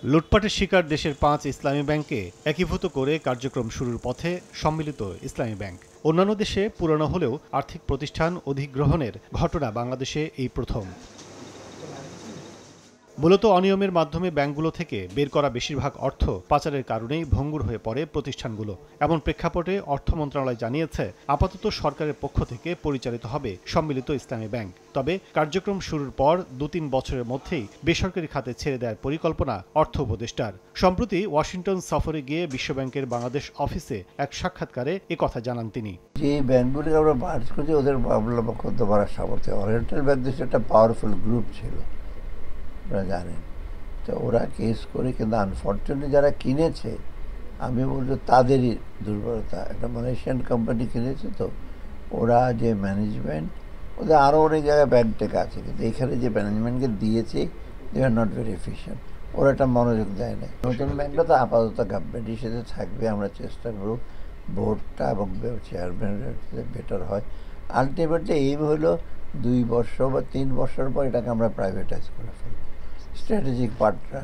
লুটপাটের শিকার দেশের ৫ ইসলামী ব্যাংককে একীভূত করে কার্যক্রম শুরুর পথে সম্মিলিত ইসলামী ব্যাংক। অন্যান্য দেশে পুরানো হলেও আর্থিক প্রতিষ্ঠান অধিগ্রহণের ঘটনা বাংলাদেশে এই প্রথম। মূলত অনিয়মের মাধ্যমে ব্যাংকগুলো থেকে বের করা বেশিরভাগ অর্থ পাচারের কারণেই ভঙ্গুর হয়ে পড়ে প্রতিষ্ঠানগুলো। এমন প্রেক্ষাপটে অর্থ মন্ত্রণালয় জানিয়েছে, আপাতত সরকারের পক্ষ থেকে পরিচালিত হবে সম্মিলিত ইসলামী ব্যাংক। তবে কার্যক্রম শুরুর পর ২-৩ বছরের মধ্যেই বেসরকারি খাতে ছেড়ে দেওয়ার পরিকল্পনা অর্থ উপদেষ্টার। সম্প্রতি ওয়াশিংটন সফরে গিয়ে বিশ্বব্যাংকের বাংলাদেশ অফিসে এক সাক্ষাৎকারে একথা জানান তিনি। যে ব্যাংকগুলিকে আমরা মার্জ করছি ওদের মামলা করতে পারার সামর্থ্য, ওরিয়েন্টাল ব্যাংক দেশে একটা পাওয়ারফুল গ্রুপ ছিল, আপনারা জানেন। তো ওরা কেস করে, কিন্তু আনফর্চুনেটলি যারা কিনেছে আমি বলবো তাদেরই দুর্বলতা। একটা মালয়েশিয়ান কোম্পানি কিনেছে, তো ওরা যে ম্যানেজমেন্ট, ওদের আরও অনেক জায়গায় ব্যাংক টেক আছে, কিন্তু এখানে যে ম্যানেজমেন্টকে দিয়েছে দে আর নট ভেরি এফিশিয়েন্ট। ওরা একটা মনোযোগ দেয় না। নতুন ব্যাংকটা তো আপাতত গভর্নমেন্টের সাথে থাকবে, আমরা চেষ্টা করব বোর্ডটা এবং চেয়ারম্যানের বেটার হয়। আলটিমেটলি এইম হলো 2 বছর বা 3 বছর পর এটাকে আমরা প্রাইভেটাইজ করে ফেলব, স্ট্র্যাটেজিক পার্টনার